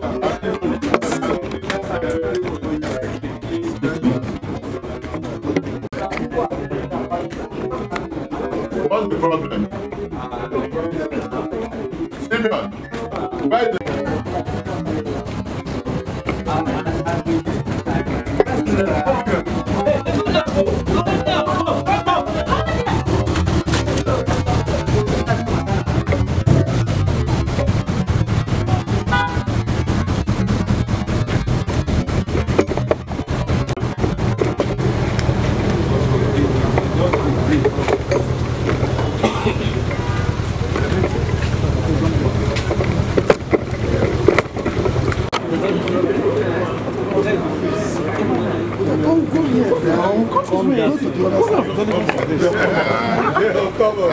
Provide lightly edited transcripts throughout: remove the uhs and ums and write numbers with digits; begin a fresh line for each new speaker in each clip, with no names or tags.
What's the problem? Simeon, why is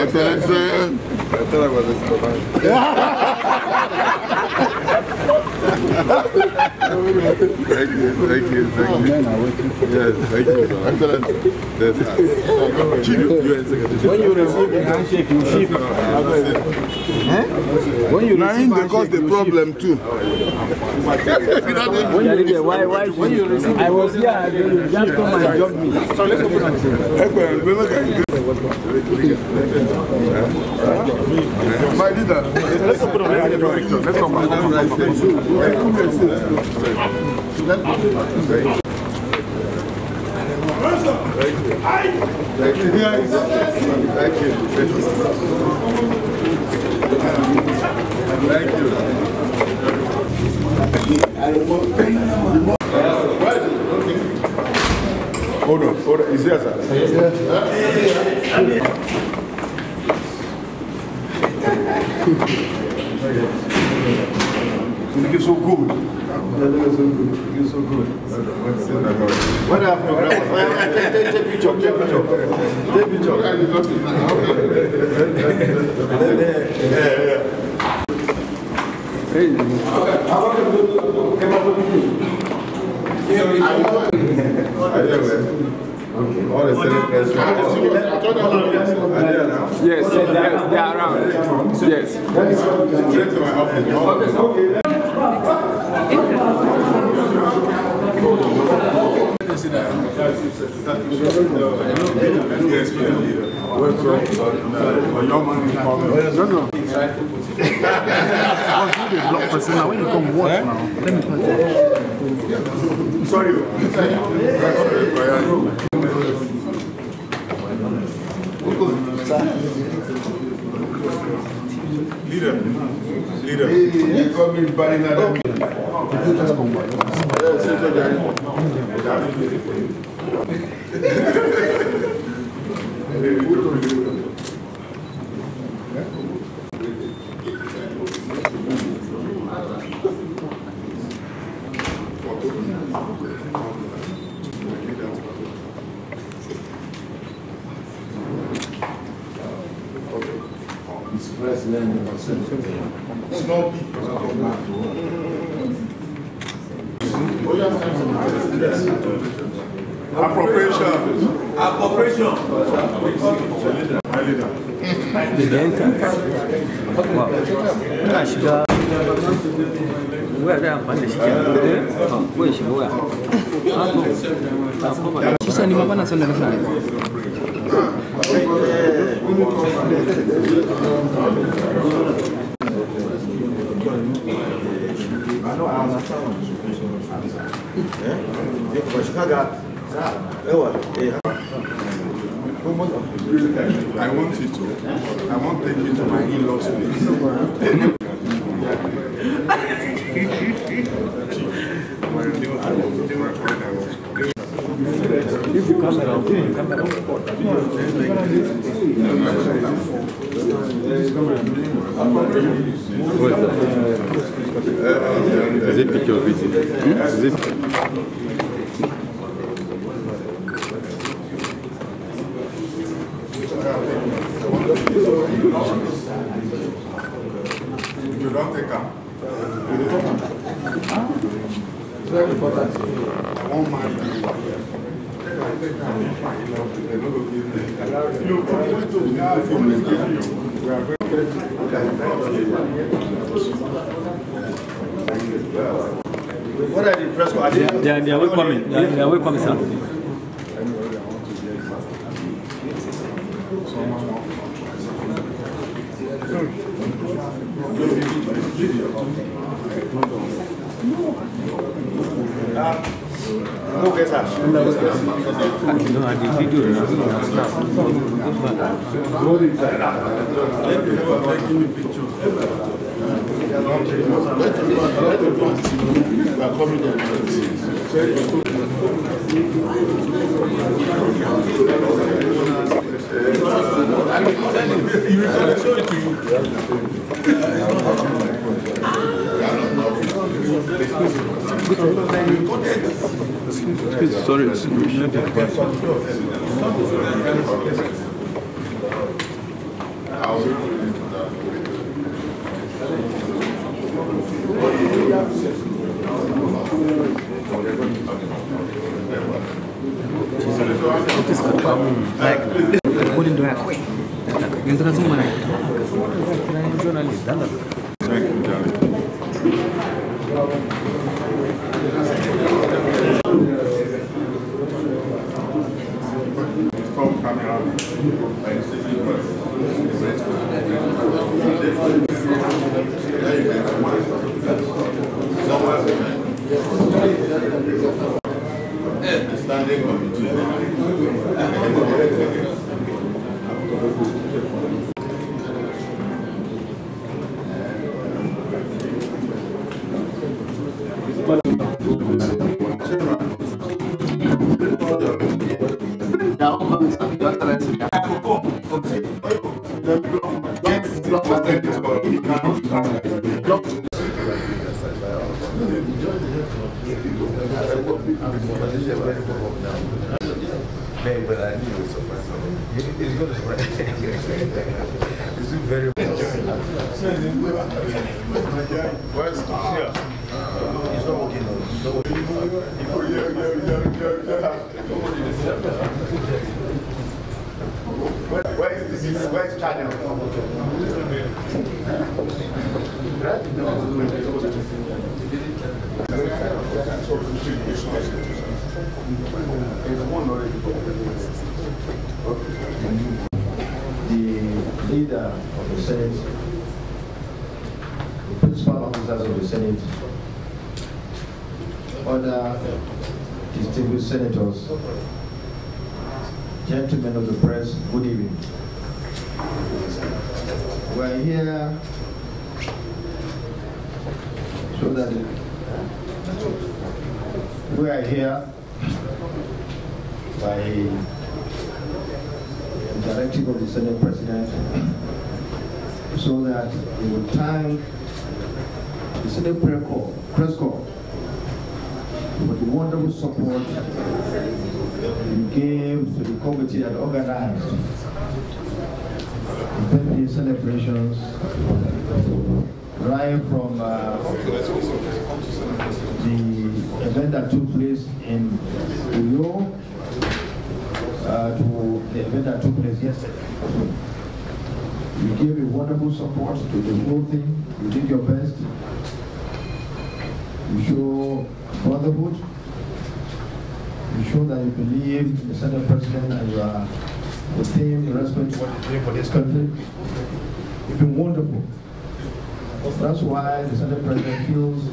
Excellency. I thought I was a Thank you. Yes, thank you. Excellent. When you receive the handshake, you shift. When you receive the cause the problem too. When you receive, I was here. You just come and jump me. So let's open up. My leader, let's open up. Let's come back. Hold on. Is there, sir? You're so good. You're so good. What happened? Take picture. Yes, they are around. Yes. When you come watch now, let me sorry. Leader. Appropriation. I want you to take you to my in-laws place. Is it picture of it? Is it? You don't take up. Very important. I won't mind you.
What are the press corps?
They are welcoming. They are welcoming, sir.
Okay, sir.
No, I did video. Sorry,
Where's Channel?
The leader of the Senate, the principal officers of the Senate, other distinguished senators, gentlemen of the press, good evening. We are here so that we are here by the directive of the Senate President so that we will thank the Senate Press Corps for the wonderful support you gave to the committee that organized the birthday celebrations right from the event that took place in Uyo to the event that took place yesterday. You gave a wonderful support to the whole thing. You did your best. You show brotherhood. You show that you believe in the Senate President and you are with him in respect to what he's doing for this country. You've been wonderful. That's why the Senate President feels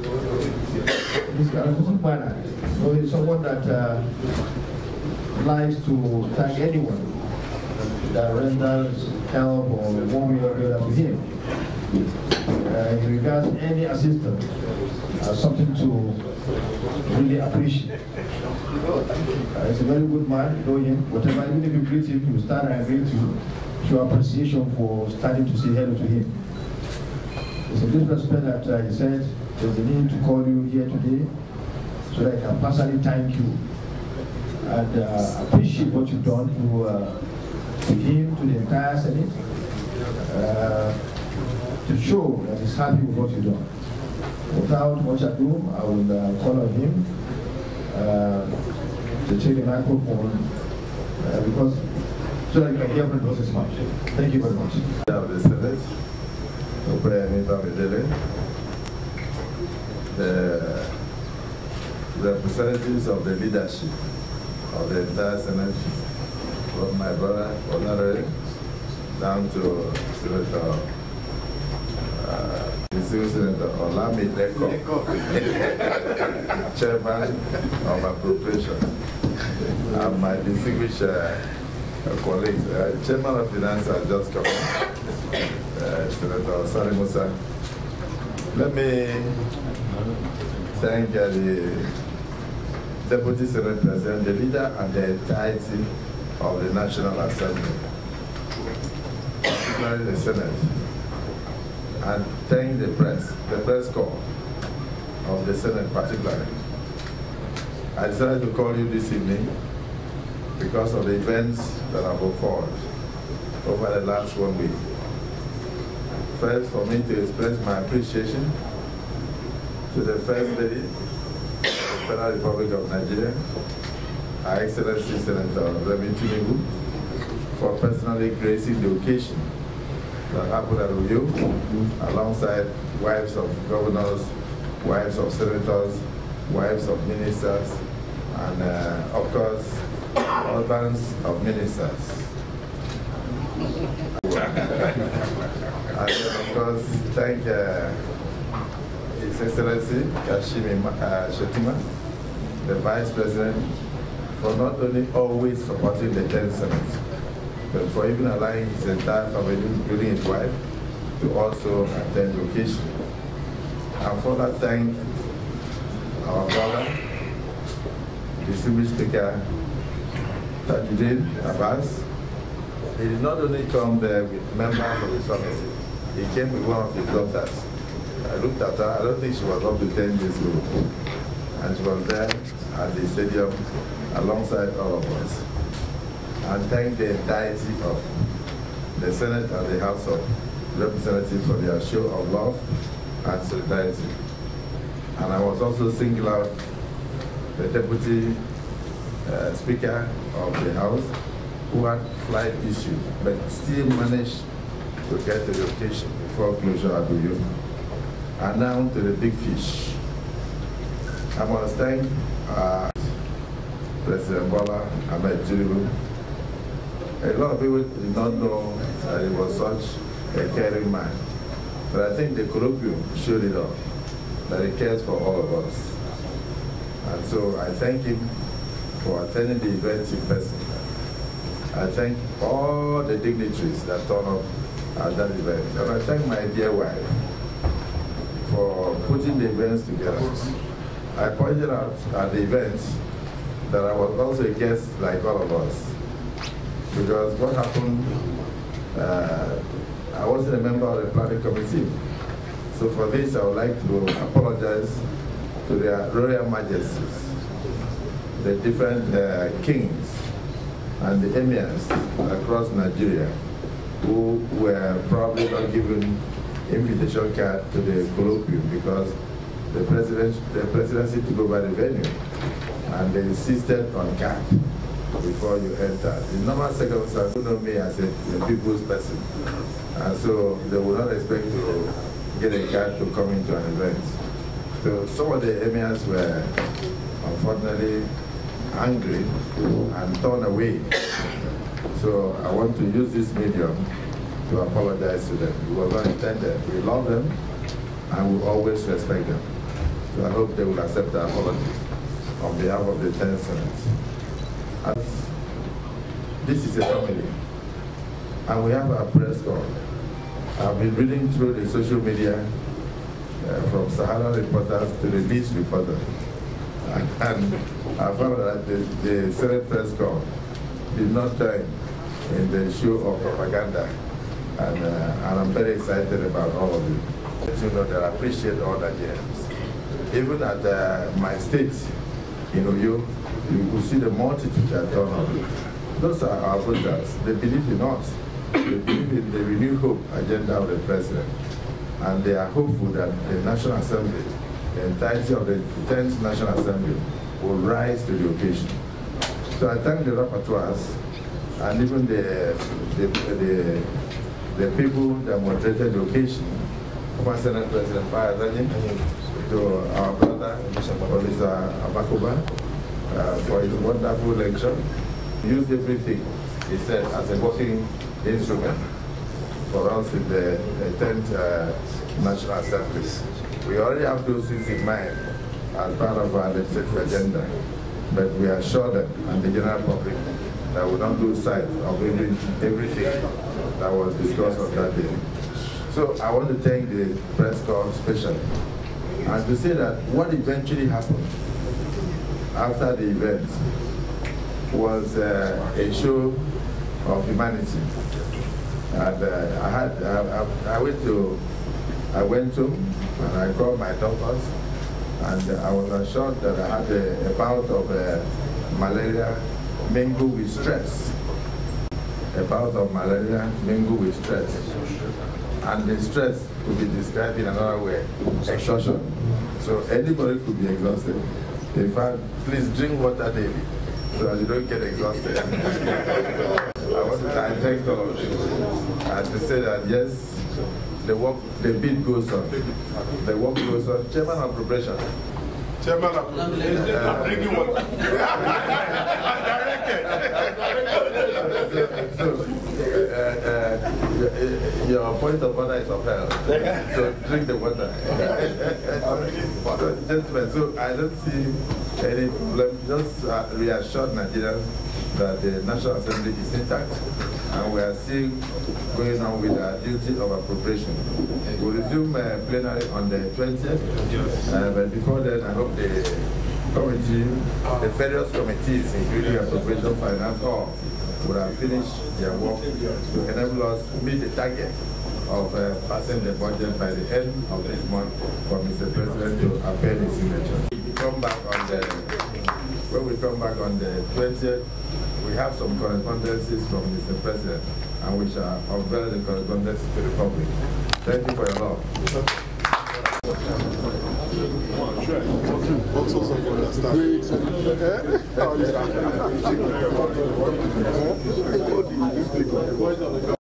this kind of manner. So he's someone that likes to thank anyone that renders help or one way or the other to him. He regards any assistance as something to really appreciate. He's a very good man, you know him. Whatever, even if you greet him, you stand and greet you, show appreciation for standing to say hello to him. It's in this respect that he said there's a need to call you here today so that I can personally thank you and appreciate what you've done to him, to the entire Senate, to show that he's happy with what you've done. Without much ado, I will call on him to take the microphone because so that you can hear from his mouth. Thank you very much.
the representatives of the leadership of the entire Senate, from my brother, Honorary, down to Senator, Senator Olami Deko, Chairman of Appropriation, and my distinguished colleagues. Chairman of Finance has just come, Senator Sani Musa. Let me thank the Deputy Senate President, the leader, and the entirety of the National Assembly, particularly the Senate, and thank the press corps of the Senate particularly. I decided to call you this evening because of the events that have occurred over the last 1 week. First, for me to express my appreciation to the First Lady of the Federal Republic of Nigeria, Her Excellency Senator Remi Tinubu, for personally gracing the occasion that happened at Uyo, alongside wives of governors, wives of senators, wives of ministers, and of course, husbands of ministers. And then, of course, thank His Excellency Kashimi Shetima, the Vice President, for not only always supporting the 10th Senate, but for even allowing his entire family, including his wife, to also attend the occasion. And for that, thank our brother, distinguished Speaker Tajuddin Abbas. He did not only come there with members of his family, he came with one of his daughters. I looked at her, I don't think she was up to 10 years old. And she was there at the stadium alongside all of us. And thank the entirety of the Senate and the House of Representatives for their show of love and solidarity. And I was also single out the Deputy Speaker of the House, who had flight issues, but still managed to get to the occasion before closure at Uyo. And now to the big fish. I must thank President Bola Ahmed Tinubu. A lot of people did not know that he was such a caring man. But I think the colloquium showed it all, that he cares for all of us. And so I thank him for attending the event in person. I thank all the dignitaries that turned up at that event. And I thank my dear wife for putting the events together. I pointed out at the events that I was also a guest like all of us. Because what happened, I wasn't a member of the planning committee. So for this, I would like to apologize to their Royal Majesties, the different kings and the emirs across Nigeria who were probably not given invitation card to the colloquium because the presidency took over the venue and they insisted on card before you enter. In normal circumstances, you know me as a people's person, and so they would not expect to get a card to come into an event. So some of the emirs were unfortunately angry and torn away. So I want to use this medium to apologize to them. We were not intended. We love them and we always respect them. So I hope they will accept the apology on behalf of the 10th Senate. This is a family, and we have our press corps. I've been reading through the social media from Sahara reporters to the least reporter. And I found that the Senate press corps did not join in the show of propaganda. And I'm very excited about all of you. Let you know that I appreciate all Nigerians. Even at my state, in Uyo, you could see the multitude that turn up. Those are our voters. They believe in us. They believe in the renewed hope agenda of the president. And they are hopeful that the National Assembly, the entirety of the 10th National Assembly, will rise to the occasion. So I thank the rapporteurs and even the people that moderated the occasion, former Senate President Fayazani, to our brother, Professor Akpabio, for his wonderful lecture. Use everything, he said, as a working instrument for us in the 10th National Assembly. We already have those things in mind as part of our legislative agenda, but we assure them and the general public that we don't lose sight of everything that was discussed on that day. So I want to thank the press corps especially, and to say that what eventually happened after the event was a show of humanity. And I went to and I called my doctors, and I was assured that I had a bout of malaria mingled with stress. A bout of malaria mingled with stress. And the stress could be described in another way, exhaustion. So anybody could be exhausted. In fact, please drink water daily so that you don't get exhausted. I want to thank all of you and to say that yes, the bid goes on. The work goes on. Chairman of Preparation. Chairman of Preparation. Drinking water. Your point of order is upheld. So drink the water. So, gentlemen, so I don't see any problem. Just reassure Nigerians that the National Assembly is intact, and we are still going on with our duty of appropriation. We'll resume plenary on the 20th, but before then, I hope the committee, the various committees, including appropriation, finance, all would have finished their work to enable us to meet the target of passing the budget by the end of this month for Mr. President to appear his signature. When we come back on the 20th, we have some correspondences from Mr. President, and we shall unveil the correspondence to the public. Thank you for your love. What source of understanding?